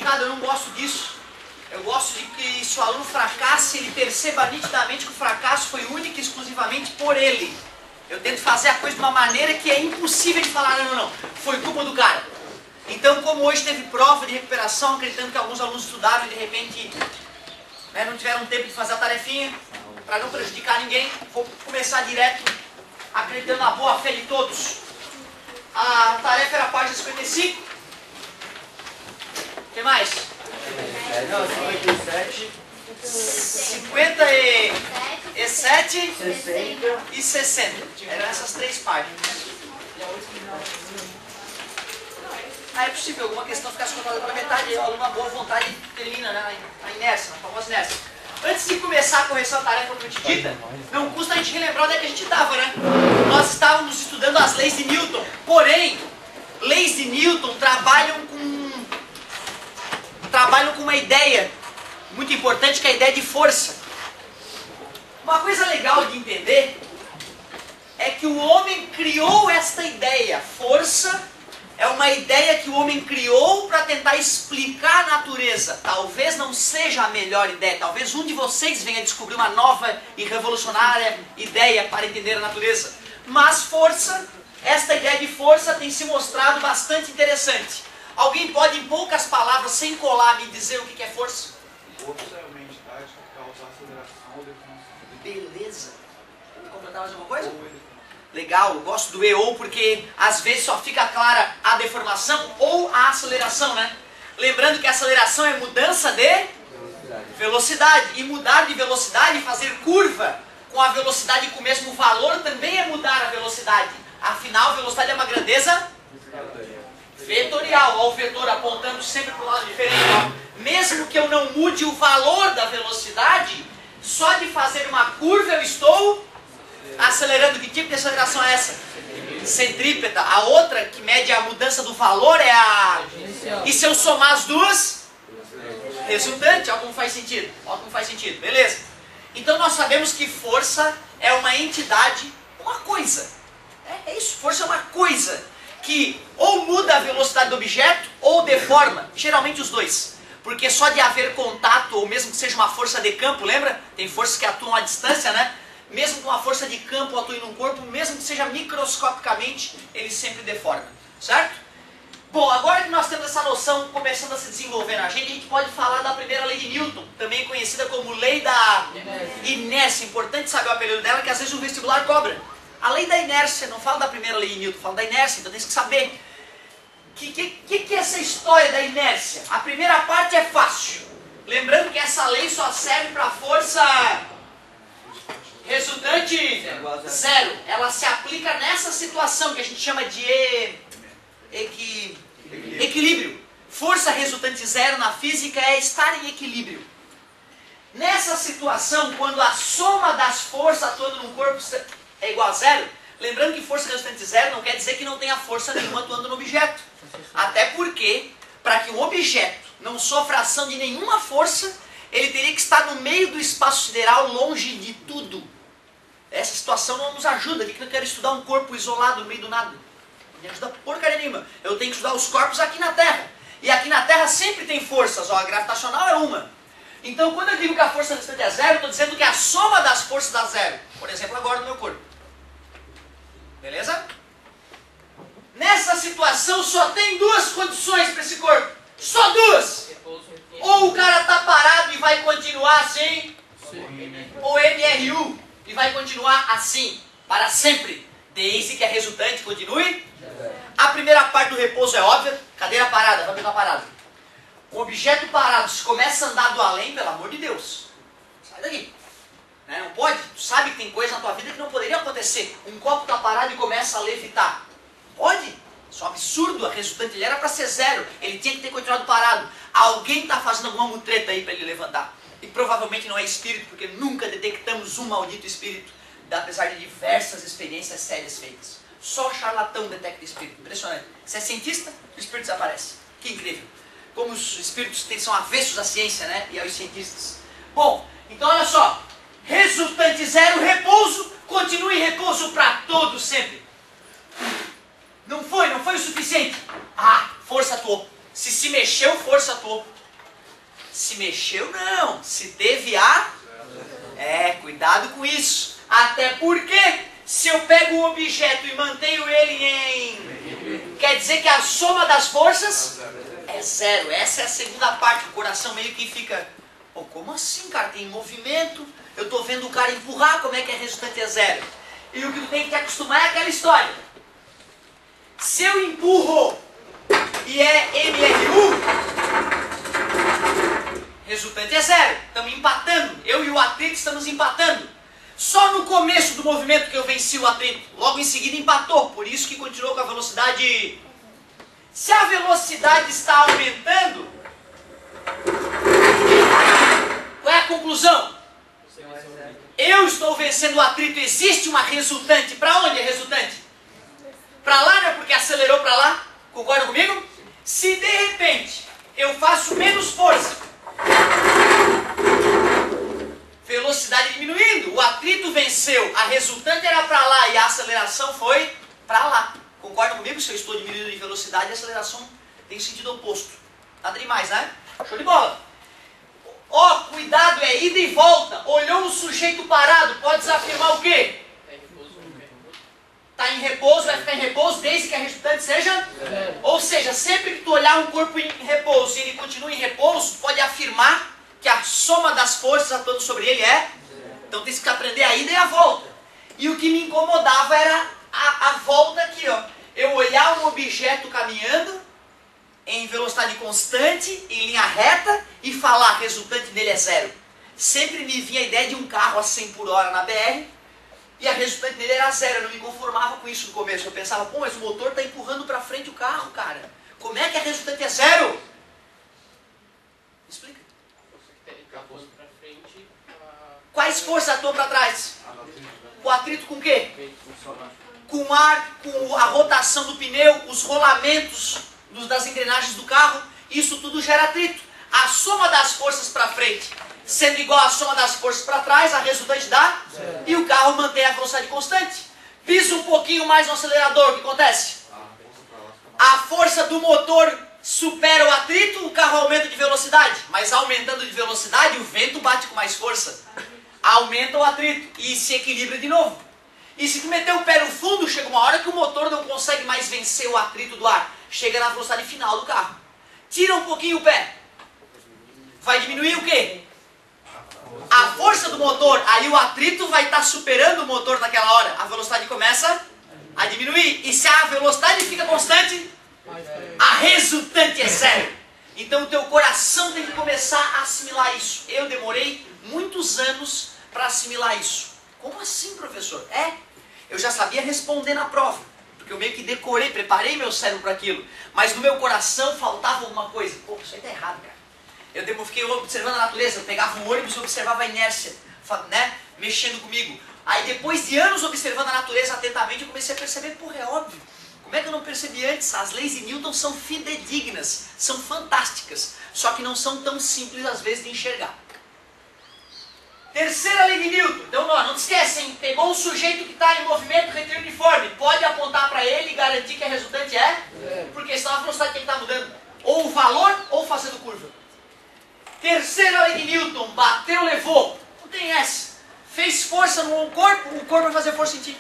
complicado, eu não gosto disso. Eu gosto de que se o aluno fracasse, ele perceba nitidamente que o fracasso foi único e exclusivamente por ele. Eu tento fazer a coisa de uma maneira que é impossível de falar, não, foi culpa do cara. Então, como hoje teve prova de recuperação, acreditando que alguns alunos estudaram e de repente não tiveram tempo de fazer a tarefinha, para não prejudicar ninguém, vou começar direto, acreditando na boa fé de todos. A tarefa era a página 55. O que mais? 57. 57 e 60. Eram essas três páginas. É possível alguma questão ficar escutada pela metade, alguma boa vontade termina, né? A inércia, a famosa inércia. Antes de começar a correção da tarefa propriamente dita, não custa a gente relembrar onde é que a gente estava, né? Nós estávamos estudando as leis de Newton, porém, leis de Newton trabalham com uma ideia muito importante, que é a ideia de força. Uma coisa legal de entender é que o homem criou esta ideia. Força é uma ideia que o homem criou para tentar explicar a natureza. Talvez não seja a melhor ideia, talvez um de vocês venha descobrir uma nova e revolucionária ideia para entender a natureza. Mas força, esta ideia de força tem se mostrado bastante interessante. Alguém pode, em poucas palavras, sem colar, me dizer o que é força? Força é uma entidade que causa aceleração ou deformação. Beleza. Vou completar mais alguma coisa? Legal, eu gosto do EO porque às vezes só fica clara a deformação ou a aceleração, né? Lembrando que a aceleração é mudança de velocidade. E mudar de velocidade, fazer curva com a velocidade com o mesmo valor, também é mudar a velocidade. Afinal, a velocidade é uma grandeza vetorial. Olha o vetor apontando sempre para o lado diferente. Mesmo que eu não mude o valor da velocidade, só de fazer uma curva eu estou acelerando. Que tipo de aceleração é essa? Centrípeta. A outra, que mede a mudança do valor, é a... E se eu somar as duas? Resultante. Olha como faz sentido. Olha como faz sentido. Beleza. Então nós sabemos que força é uma entidade, uma coisa. É isso. Força é uma coisa que ou muda a velocidade do objeto ou deforma. Geralmente os dois. Porque só de haver contato, ou mesmo que seja uma força de campo, lembra? Tem forças que atuam à distância, né? Mesmo que uma força de campo atue num corpo, mesmo que seja microscopicamente, ele sempre deforma. Certo? Bom, agora que nós temos essa noção começando a se desenvolver na gente, a gente pode falar da primeira lei de Newton, também conhecida como lei da inércia. Importante saber o apelido dela, que às vezes o vestibular cobra. A lei da inércia, não fala da primeira lei de Newton, fala da inércia, então tem que saber. O que é essa história da inércia? A primeira parte é fácil. Lembrando que essa lei só serve para força resultante zero. Ela se aplica nessa situação que a gente chama de equilíbrio. Força resultante zero na física é estar em equilíbrio. Nessa situação, quando a soma das forças atuando num corpo é igual a zero, lembrando que força resultante zero não quer dizer que não tenha força nenhuma atuando no objeto. Até porque, para que um objeto não sofra ação de nenhuma força, ele teria que estar no meio do espaço sideral, longe de tudo. Essa situação não nos ajuda. O que eu quero estudar um corpo isolado no meio do nada? Não me ajuda porcaria nenhuma. Eu tenho que estudar os corpos aqui na Terra. E aqui na Terra sempre tem forças. Ó, a gravitacional é uma. Então, quando eu digo que a força resultante é zero, eu estou dizendo que a soma das forças dá zero. Por exemplo, agora no meu corpo. Beleza? Nessa situação só tem duas condições para esse corpo. Só duas. Ou o cara está parado e vai continuar assim, ou MRU, e vai continuar assim, para sempre, desde que a resultante continue. A primeira parte do repouso é óbvia, cadeira parada, vai pegar parada. Um objeto parado, se começa a andar do além, pelo amor de Deus, sai daqui. Né? Não pode, tu sabe que tem coisa na tua vida que não poderia acontecer. Um copo está parado e começa a levitar. Pode? Isso é um absurdo, a resultante ele era para ser zero, ele tinha que ter continuado parado. Alguém está fazendo alguma mutreta aí para ele levantar. E provavelmente não é espírito, porque nunca detectamos um maldito espírito, apesar de diversas experiências sérias feitas. Só charlatão detecta espírito, impressionante. Se é cientista, o espírito desaparece. Que incrível. Como os espíritos são avessos à ciência, né? E aos cientistas. Bom, então olha só. Resultante zero, repouso, continue em repouso para todo sempre. Não foi o suficiente. Ah, força atuou. Se mexeu, força atuou. Se mexeu, não. Se teve cuidado com isso. Até porque, se eu pego um objeto e mantenho ele em... Quer dizer que a soma das forças é zero. Essa é a segunda parte. O coração meio que fica... Pô, como assim, cara? Tem movimento, eu estou vendo o cara empurrar, como é que a resultante é zero? E o que tu tem que te acostumar é aquela história. Se eu empurro e é MRU, resultante é zero. Estamos empatando. Eu e o atrito estamos empatando. Só no começo do movimento que eu venci o atrito. Logo em seguida empatou. Por isso que continuou com a velocidade. Se a velocidade está aumentando, qual é a conclusão? Eu estou vencendo o atrito. Existe uma resultante. Para onde é resultante? Para lá, né? Porque acelerou para lá. Concorda comigo? Se de repente eu faço menos força, velocidade diminuindo, o atrito venceu, a resultante era para lá e a aceleração foi para lá. Concorda comigo? Se eu estou diminuindo de velocidade, a aceleração tem sentido oposto. Nada demais, né? Show de bola. Ó, cuidado, é ida e volta. Olhou o sujeito parado, pode desafirmar o quê? Está em repouso, vai ficar em repouso desde que a resultante seja? Ou seja, sempre que tu olhar um corpo em repouso e ele continua em repouso, pode afirmar que a soma das forças atuando sobre ele é? Então tem que aprender a ida e a volta. E o que me incomodava era a volta aqui, ó. Eu olhar um objeto caminhando em velocidade constante, em linha reta, e falar a resultante dele é zero. Sempre me vinha a ideia de um carro a 100 por hora na BR, e a resultante dele era zero. Eu não me conformava com isso no começo. Eu pensava, pô, mas o motor está empurrando para frente o carro, cara. Como é que a resultante é zero? Explica. Quais forças atuam para trás? O atrito com o quê? Com o ar, com a rotação do pneu, os rolamentos das engrenagens do carro. Isso tudo gera atrito. A soma das forças para frente sendo igual à soma das forças para trás, a resultante dá, e o carro mantém a velocidade constante. Pisa um pouquinho mais no acelerador, o que acontece? A força do motor supera o atrito, o carro aumenta de velocidade. Mas aumentando de velocidade, o vento bate com mais força. Aumenta o atrito e se equilibra de novo. E se tu meter o pé no fundo, chega uma hora que o motor não consegue mais vencer o atrito do ar. Chega na velocidade final do carro. Tira um pouquinho o pé. Vai diminuir o quê? A força do motor. Aí o atrito vai estar superando o motor naquela hora. A velocidade começa a diminuir. E se a velocidade fica constante, a resultante é zero. Então o teu coração tem que começar a assimilar isso. Eu demorei muitos anos para assimilar isso. Como assim, professor? Eu já sabia responder na prova. Porque eu meio que decorei, preparei meu cérebro para aquilo. Mas no meu coração faltava alguma coisa. Pô, isso aí tá errado, cara. Eu fiquei observando a natureza. Eu pegava um ônibus e observava a inércia, né? Mexendo comigo. Aí depois de anos observando a natureza atentamente, eu comecei a perceber, porra, é óbvio. Como é que eu não percebi antes? As leis de Newton são fidedignas, são fantásticas. Só que não são tão simples às vezes de enxergar. Terceira lei de Newton. Então, não te esquece, hein? Pegou um sujeito que está em movimento retilíneo uniforme. Pode apontar para ele e garantir que a resultante é? Porque senão a velocidade tem que estar mudando. Ou o valor, ou fazendo curva. Terceira lei de Newton. Bateu, levou. Não tem essa. Fez força no corpo, o corpo vai fazer força em ti.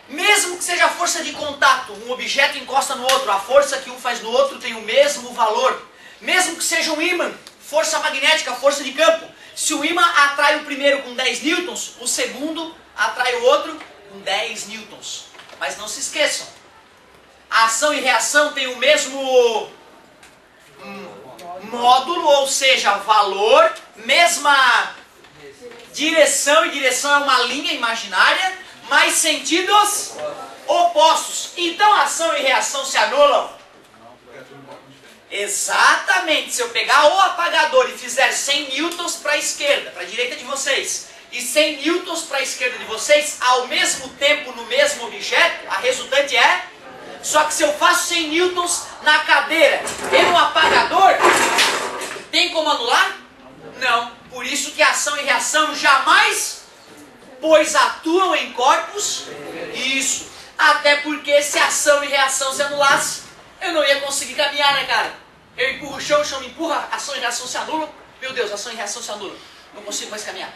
Mesmo que seja força de contato, um objeto encosta no outro, a força que um faz no outro tem o mesmo valor. Mesmo que seja um ímã, força magnética, força de campo. Se o ímã atrai o primeiro com 10 newtons, o segundo atrai o outro com 10 newtons. Mas não se esqueçam, a ação e reação têm o mesmo módulo, ou seja, valor, mesma direção, e direção é uma linha imaginária, mas sentidos opostos. Então ação e reação se anulam. Exatamente. Se eu pegar o apagador e fizer 100 newtons para a esquerda, para a direita de vocês, e 100 newtons para a esquerda de vocês, ao mesmo tempo no mesmo objeto, a resultante é? Só que se eu faço 100 newtons na cadeira e no apagador, tem como anular? Não. Por isso que ação e reação jamais, pois atuam em corpos. Isso. Até porque se ação e reação se anulasse, eu não ia conseguir caminhar, né, cara? Eu empurro o chão me empurra, ação e reação se anulam. Meu Deus, ação e reação se anulam. Não consigo mais caminhar.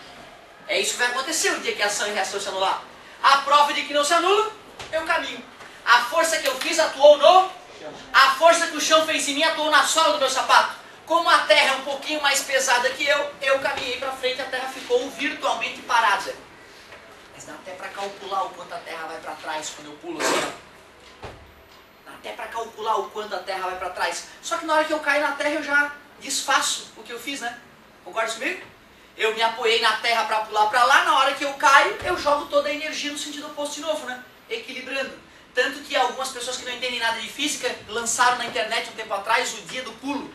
É isso que vai acontecer o dia que a ação e reação se anular. A prova de que não se anula, eu caminho. A força que eu fiz atuou no... A força que o chão fez em mim atuou na sola do meu sapato. Como a terra é um pouquinho mais pesada que eu caminhei para frente e a terra ficou virtualmente parada. Mas dá até para calcular o quanto a terra vai para trás quando eu pulo assim, ó. Dá até para calcular o quanto a terra vai para trás. Só que na hora que eu caio na terra eu já desfaço o que eu fiz, né? Concorda comigo? Eu me apoiei na terra para pular para lá, na hora que eu caio, eu jogo toda a energia no sentido oposto de novo, né? Equilibrando. Tanto que algumas pessoas que não entendem nada de física lançaram na internet um tempo atrás o dia do pulo.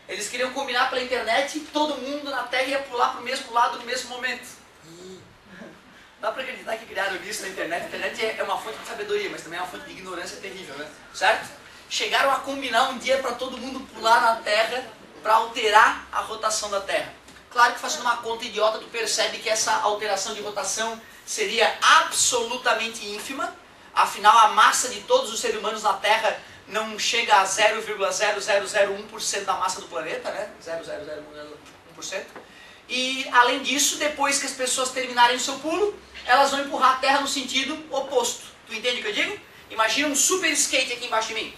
Eles queriam combinar pela internet e todo mundo na Terra ia pular para o mesmo lado no mesmo momento. Dá para acreditar que criaram isso na internet? A internet é uma fonte de sabedoria, mas também é uma fonte de ignorância terrível, né? Certo? Chegaram a combinar um dia para todo mundo pular na Terra para alterar a rotação da Terra. Claro que fazendo uma conta idiota, tu percebe que essa alteração de rotação seria absolutamente ínfima. Afinal, a massa de todos os seres humanos na Terra não chega a 0,0001% da massa do planeta, né? 0,0001%. E, além disso, depois que as pessoas terminarem o seu pulo, elas vão empurrar a Terra no sentido oposto. Tu entende o que eu digo? Imagina um super skate aqui embaixo de mim.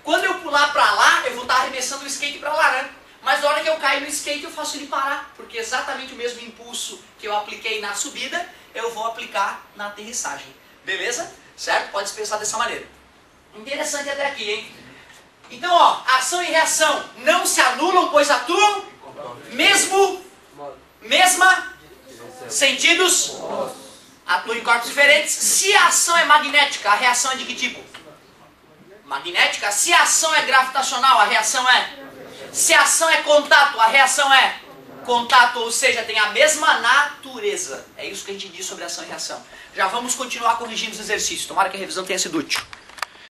Quando eu pular para lá, eu vou estar arremessando o skate para lá, né? Mas na hora que eu caio no skate, eu faço ele parar, porque exatamente o mesmo impulso que eu apliquei na subida, eu vou aplicar na aterrissagem. Beleza? Certo? Pode pensar dessa maneira. Interessante até aqui, hein? Então, ó, ação e reação não se anulam, pois atuam mesma sentidos, atuam em corpos diferentes. Se a ação é magnética, a reação é de que tipo? Magnética. Se a ação é gravitacional, a reação é? Se a ação é contato, a reação é? Contato, ou seja, tem a mesma natureza. É isso que a gente diz sobre ação e reação. Já vamos continuar corrigindo os exercícios. Tomara que a revisão tenha sido útil.